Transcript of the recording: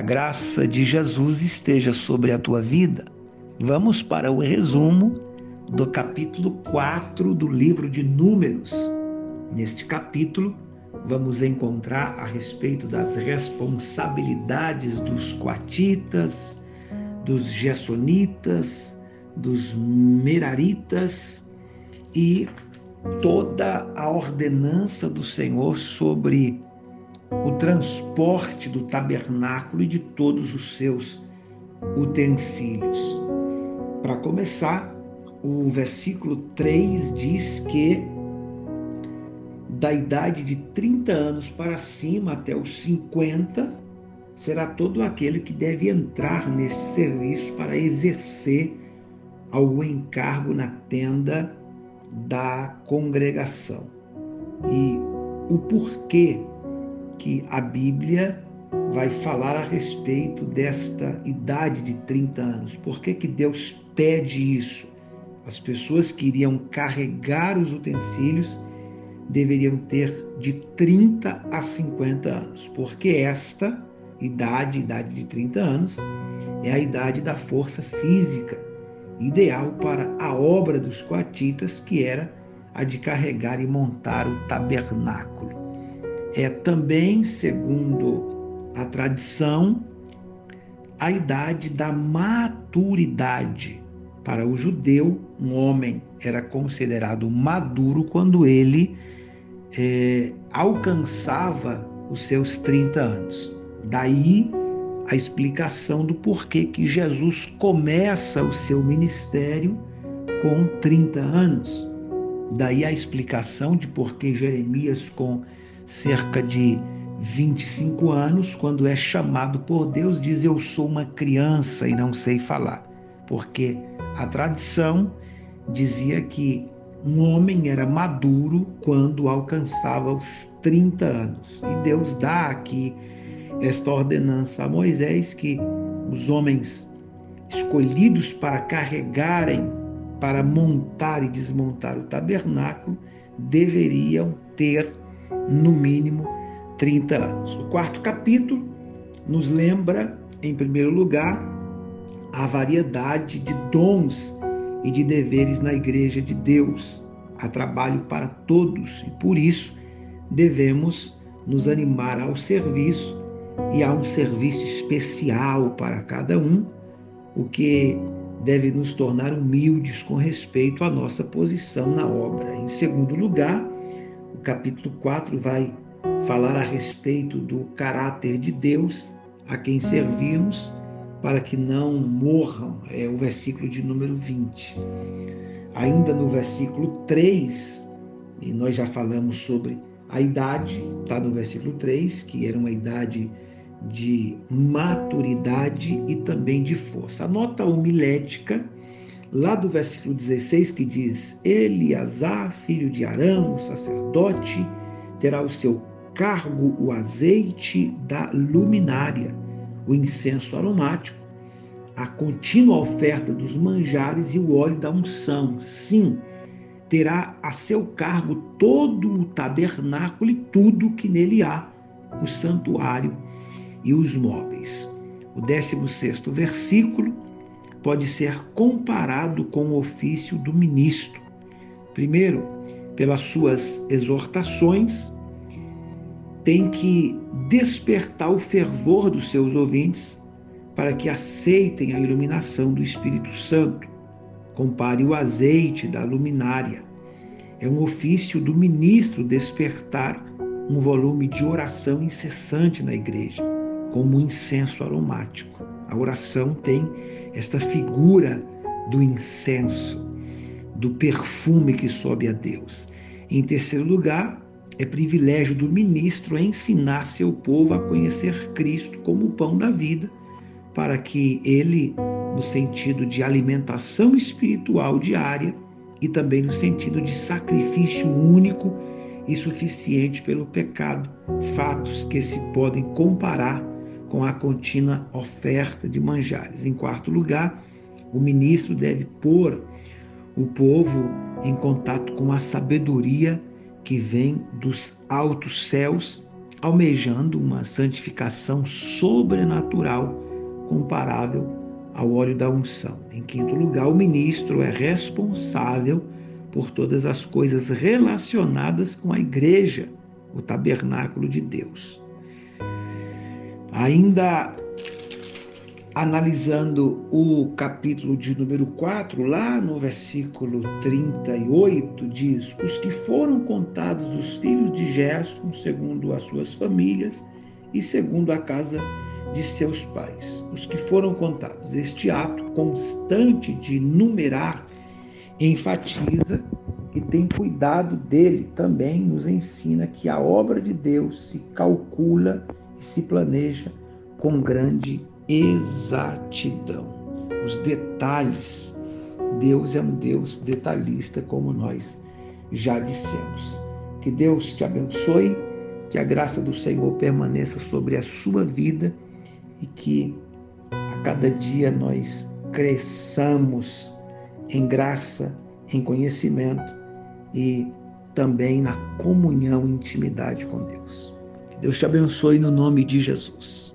graça de Jesus esteja sobre a tua vida. Vamos para o resumo do capítulo 4 do livro de Números. Neste capítulo, vamos encontrar a respeito das responsabilidades dos coatitas, dos gersonitas, dos meraritas e toda a ordenança do Senhor sobre o transporte do tabernáculo e de todos os seus utensílios. Para começar, o versículo 3 diz que da idade de 30 anos para cima até os 50, será todo aquele que deve entrar neste serviço para exercer algum encargo na tenda da congregação. E o porquê que a Bíblia vai falar a respeito desta idade de 30 anos. Por que Deus pede isso? As pessoas que iriam carregar os utensílios deveriam ter de 30 a 50 anos, porque esta idade de 30 anos, é a idade da força física, ideal para a obra dos coatitas, que era a de carregar e montar o tabernáculo. É também, segundo a tradição, a idade da maturidade. Para o judeu, um homem era considerado maduro quando ele alcançava os seus 30 anos. Daí a explicação do porquê que Jesus começa o seu ministério com 30 anos. Daí a explicação de por que Jeremias, com cerca de 25 anos, quando é chamado por Deus, diz: eu sou uma criança e não sei falar. Porque a tradição dizia que um homem era maduro quando alcançava os 30 anos. E Deus dá aqui esta ordenança a Moisés, que os homens escolhidos para carregarem, para montar e desmontar o tabernáculo, deveriam ter no mínimo 30 anos. O quarto capítulo nos lembra, em primeiro lugar, a variedade de dons e de deveres na igreja de Deus. Há trabalho para todos e por isso devemos nos animar ao serviço, e há um serviço especial para cada um, o que deve nos tornar humildes com respeito à nossa posição na obra. Em segundo lugar, o capítulo 4 vai falar a respeito do caráter de Deus a quem servimos, para que não morram, é o versículo de número 20. Ainda no versículo 3, e nós já falamos sobre a idade, está no versículo 3, que era uma idade de maturidade e também de força. A nota homilética, lá do versículo 16, que diz: Eleazar, filho de Arão, o sacerdote, terá o seu cargo o azeite da luminária, o incenso aromático, a contínua oferta dos manjares e o óleo da unção. Sim, terá a seu cargo todo o tabernáculo e tudo que nele há, o santuário e os móveis. O 16º versículo pode ser comparado com o ofício do ministro. Primeiro, pelas suas exortações, tem que despertar o fervor dos seus ouvintes para que aceitem a iluminação do Espírito Santo. Compare o azeite da luminária. É um ofício do ministro despertar um volume de oração incessante na igreja, como um incenso aromático. A oração tem esta figura do incenso, do perfume que sobe a Deus. Em terceiro lugar, é privilégio do ministro ensinar seu povo a conhecer Cristo como o pão da vida, para que ele, no sentido de alimentação espiritual diária e também no sentido de sacrifício único e suficiente pelo pecado, fatos que se podem comparar com a contínua oferta de manjares. Em quarto lugar, o ministro deve pôr o povo em contato com a sabedoria que vem dos altos céus, almejando uma santificação sobrenatural comparável ao óleo da unção. Em quinto lugar, o ministro é responsável por todas as coisas relacionadas com a igreja, o tabernáculo de Deus. Ainda analisando o capítulo de número 4, lá no versículo 38, diz: os que foram contados dos filhos de Gerson, segundo as suas famílias e segundo a casa de seus pais. Os que foram contados. Este ato constante de numerar enfatiza e tem cuidado dele também nos ensina que a obra de Deus se calcula e se planeja com grande exatidão. Os detalhes. Deus é um Deus detalhista, como nós já dissemos. Que Deus te abençoe, que a graça do Senhor permaneça sobre a sua vida e que a cada dia nós cresçamos em graça, em conhecimento e também na comunhão e intimidade com Deus. Que Deus te abençoe no nome de Jesus.